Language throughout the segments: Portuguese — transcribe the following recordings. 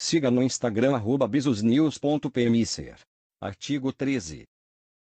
Siga no Instagram @bizosnews.pmcer. Artigo 13.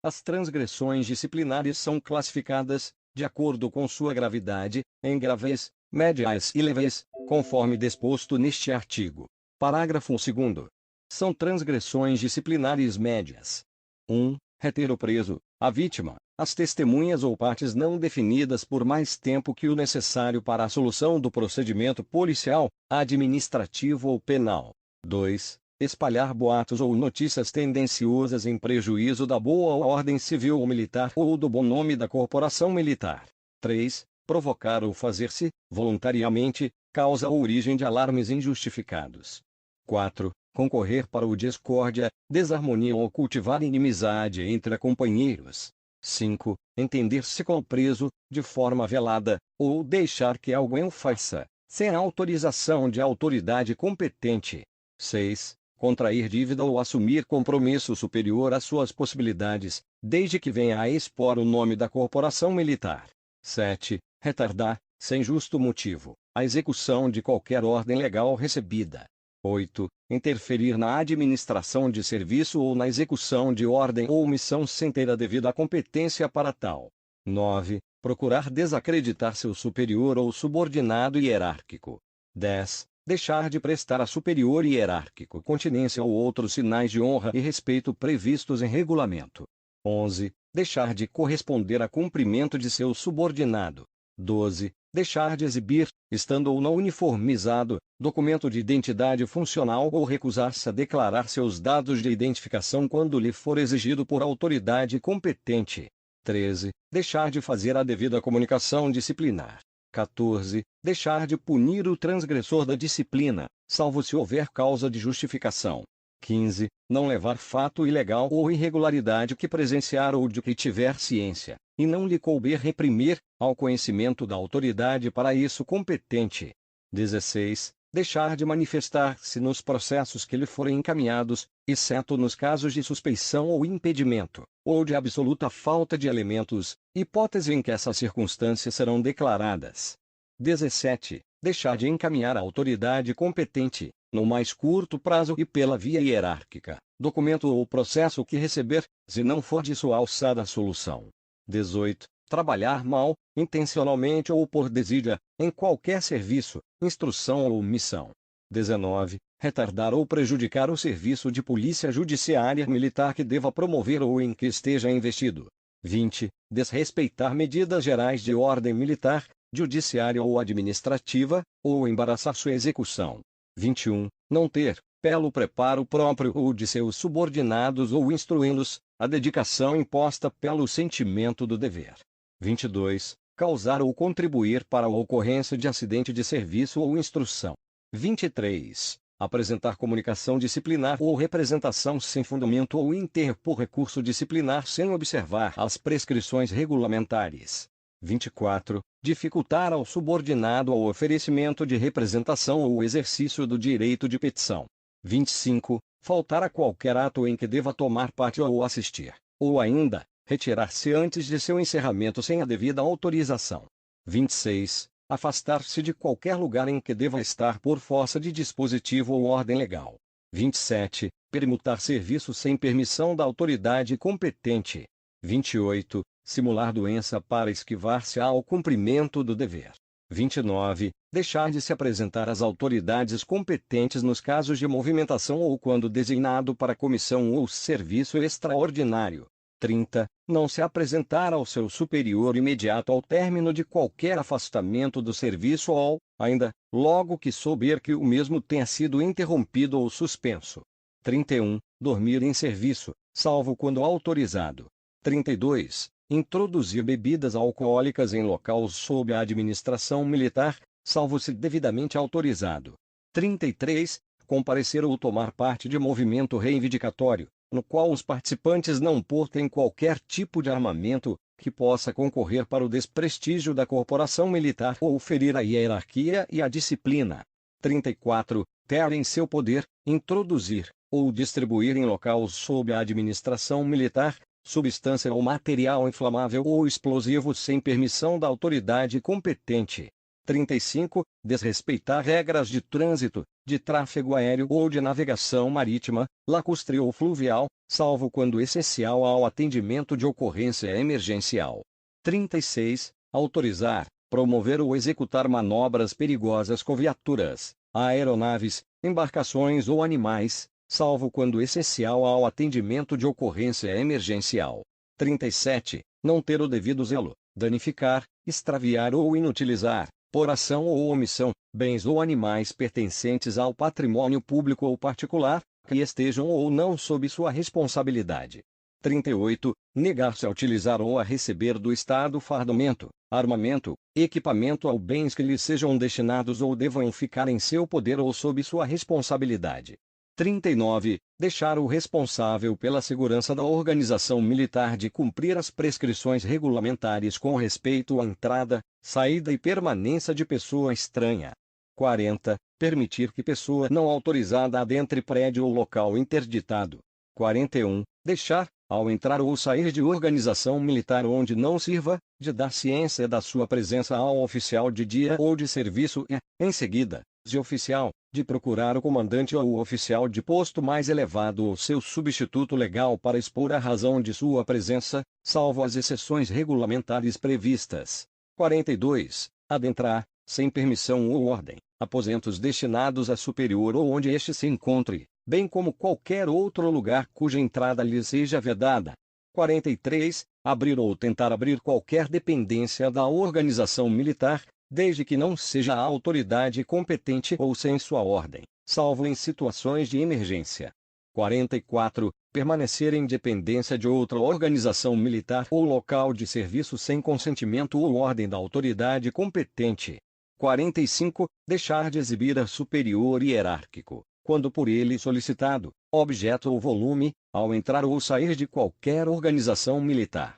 As transgressões disciplinares são classificadas, de acordo com sua gravidade, em graves, médias e leves, conforme disposto neste artigo. Parágrafo 2º. São transgressões disciplinares médias: 1. Reter o preso, a vítima, as testemunhas ou partes não definidas por mais tempo que o necessário para a solução do procedimento policial, administrativo ou penal. 2. Espalhar boatos ou notícias tendenciosas em prejuízo da boa ordem civil ou militar ou do bom nome da corporação militar. 3. Provocar ou fazer-se, voluntariamente, causa ou origem de alarmes injustificados. 4. Concorrer para o discórdia, desarmonia ou cultivar inimizade entre companheiros. 5. Entender-se com o preso, de forma velada, ou deixar que alguém o faça, sem a autorização de autoridade competente. 6. Contrair dívida ou assumir compromisso superior às suas possibilidades, desde que venha a expor o nome da corporação militar. 7. Retardar, sem justo motivo, a execução de qualquer ordem legal recebida. 8. Interferir na administração de serviço ou na execução de ordem ou missão sem ter a devida competência para tal. 9. Procurar desacreditar seu superior ou subordinado hierárquico. 10. Deixar de prestar a superior hierárquico continência ou outros sinais de honra e respeito previstos em regulamento. 11. Deixar de corresponder a cumprimento de seu subordinado. 12. Deixar de exibir, estando ou não uniformizado, documento de identidade funcional ou recusar-se a declarar seus dados de identificação quando lhe for exigido por autoridade competente. 13. Deixar de fazer a devida comunicação disciplinar. 14. Deixar de punir o transgressor da disciplina, salvo se houver causa de justificação. 15. Não levar fato ilegal ou irregularidade que presenciar ou de que tiver ciência, e não lhe couber reprimir, ao conhecimento da autoridade para isso competente. 16. Deixar de manifestar-se nos processos que lhe forem encaminhados, exceto nos casos de suspeição ou impedimento, ou de absoluta falta de elementos, hipótese em que essas circunstâncias serão declaradas. 17. Deixar de encaminhar à autoridade competente, no mais curto prazo e pela via hierárquica, documento ou processo que receber, se não for de sua alçada a solução. 18. Trabalhar mal, intencionalmente ou por desídia, em qualquer serviço, instrução ou missão. 19. Retardar ou prejudicar o serviço de polícia judiciária militar que deva promover ou em que esteja investido. 20. Desrespeitar medidas gerais de ordem militar, judiciária ou administrativa, ou embaraçar sua execução. 21. Não ter, pelo preparo próprio ou de seus subordinados ou instruí-los, a dedicação imposta pelo sentimento do dever. 22. Causar ou contribuir para a ocorrência de acidente de serviço ou instrução. 23. Apresentar comunicação disciplinar ou representação sem fundamento ou interpor recurso disciplinar sem observar as prescrições regulamentares. 24. Dificultar ao subordinado o oferecimento de representação ou o exercício do direito de petição. 25. Faltar a qualquer ato em que deva tomar parte ou assistir, ou ainda, retirar-se antes de seu encerramento sem a devida autorização. 26. Afastar-se de qualquer lugar em que deva estar por força de dispositivo ou ordem legal. 27. Permutar serviço sem permissão da autoridade competente. 28. Simular doença para esquivar-se ao cumprimento do dever. 29. Deixar de se apresentar às autoridades competentes nos casos de movimentação ou quando designado para comissão ou serviço extraordinário. 30. Não se apresentar ao seu superior imediato ao término de qualquer afastamento do serviço ou, ainda, logo que souber que o mesmo tenha sido interrompido ou suspenso. 31. Dormir em serviço, salvo quando autorizado. 32. Introduzir bebidas alcoólicas em locais sob a administração militar, salvo se devidamente autorizado. 33. Comparecer ou tomar parte de movimento reivindicatório, no qual os participantes não portem qualquer tipo de armamento, que possa concorrer para o desprestígio da corporação militar ou ferir a hierarquia e a disciplina. 34. Ter em seu poder, introduzir, ou distribuir em locais sob a administração militar, substância ou material inflamável ou explosivo sem permissão da autoridade competente. 35. Desrespeitar regras de trânsito, de tráfego aéreo ou de navegação marítima, lacustre ou fluvial, salvo quando essencial ao atendimento de ocorrência emergencial. 36. Autorizar, promover ou executar manobras perigosas com viaturas, aeronaves, embarcações ou animais, salvo quando essencial ao atendimento de ocorrência emergencial. 37. Não ter o devido zelo, danificar, extraviar ou inutilizar, por ação ou omissão, bens ou animais pertencentes ao patrimônio público ou particular, que estejam ou não sob sua responsabilidade. 38. Negar-se a utilizar ou a receber do Estado fardamento, armamento, equipamento ou bens que lhe sejam destinados ou devam ficar em seu poder ou sob sua responsabilidade. 39. Deixar o responsável pela segurança da organização militar de cumprir as prescrições regulamentares com respeito à entrada, saída e permanência de pessoa estranha. 40. Permitir que pessoa não autorizada adentre prédio ou local interditado. 41. Deixar, ao entrar ou sair de organização militar onde não sirva, de dar ciência da sua presença ao oficial de dia ou de serviço e, em seguida, de oficial, de procurar o comandante ou o oficial de posto mais elevado ou seu substituto legal para expor a razão de sua presença, salvo as exceções regulamentares previstas. 42. Adentrar, sem permissão ou ordem, aposentos destinados a superior ou onde este se encontre, bem como qualquer outro lugar cuja entrada lhe seja vedada. 43. Abrir ou tentar abrir qualquer dependência da organização militar, desde que não seja a autoridade competente ou sem sua ordem, salvo em situações de emergência. 44. Permanecer em dependência de outra organização militar ou local de serviço sem consentimento ou ordem da autoridade competente. 45. Deixar de exibir a superior hierárquico, quando por ele solicitado, objeto ou volume, ao entrar ou sair de qualquer organização militar.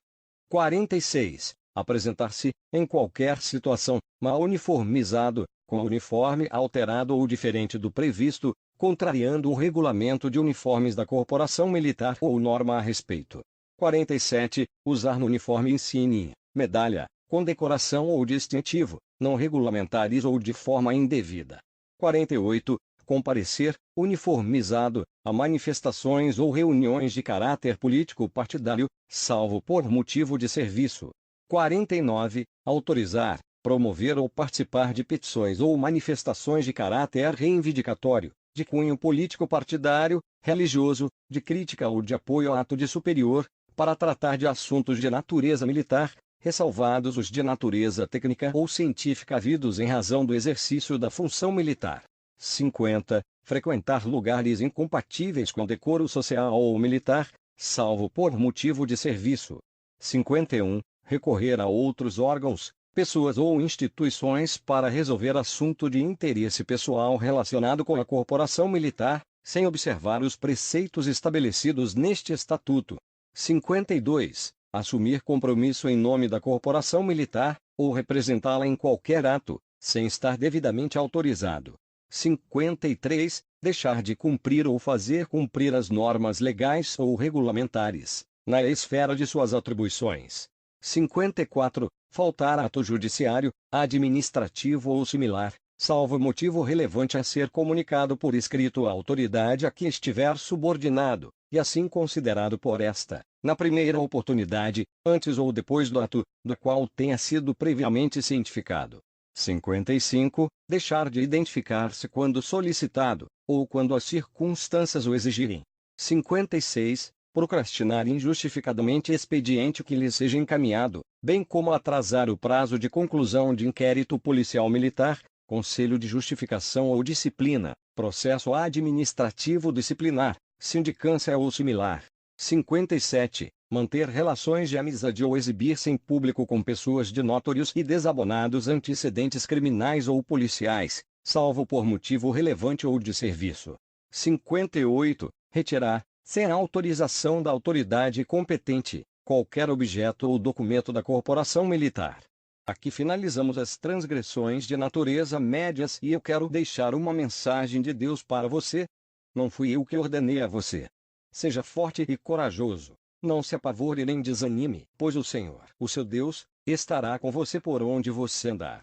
46. Apresentar-se, em qualquer situação, mal uniformizado, com uniforme alterado ou diferente do previsto, contrariando o regulamento de uniformes da corporação militar ou norma a respeito. 47. Usar no uniforme insígnia, medalha, condecoração ou distintivo, não regulamentares ou de forma indevida. 48. Comparecer, uniformizado, a manifestações ou reuniões de caráter político partidário, salvo por motivo de serviço. 49. Autorizar, promover ou participar de petições ou manifestações de caráter reivindicatório, de cunho político partidário, religioso, de crítica ou de apoio ao ato de superior, para tratar de assuntos de natureza militar, ressalvados os de natureza técnica ou científica havidos em razão do exercício da função militar. 50. Frequentar lugares incompatíveis com decoro social ou militar, salvo por motivo de serviço. 51. Recorrer a outros órgãos, pessoas ou instituições para resolver assunto de interesse pessoal relacionado com a corporação militar, sem observar os preceitos estabelecidos neste estatuto. 52. Assumir compromisso em nome da corporação militar, ou representá-la em qualquer ato, sem estar devidamente autorizado. 53. Deixar de cumprir ou fazer cumprir as normas legais ou regulamentares, na esfera de suas atribuições. 54. Faltar ato judiciário, administrativo ou similar, salvo motivo relevante a ser comunicado por escrito à autoridade a que estiver subordinado, e assim considerado por esta, na primeira oportunidade, antes ou depois do ato, do qual tenha sido previamente cientificado. 55. Deixar de identificar-se quando solicitado, ou quando as circunstâncias o exigirem. 56. Procrastinar injustificadamente expediente que lhe seja encaminhado, bem como atrasar o prazo de conclusão de inquérito policial militar, conselho de justificação ou disciplina, processo administrativo disciplinar, sindicância ou similar. 57. Manter relações de amizade ou exibir-se em público com pessoas de notórios e desabonados antecedentes criminais ou policiais, salvo por motivo relevante ou de serviço. 58. Retirar, sem autorização da autoridade competente, qualquer objeto ou documento da corporação militar. Aqui finalizamos as transgressões de natureza médias e eu quero deixar uma mensagem de Deus para você. Não fui eu que ordenei a você. Seja forte e corajoso. Não se apavore nem desanime, pois o Senhor, o seu Deus, estará com você por onde você andar.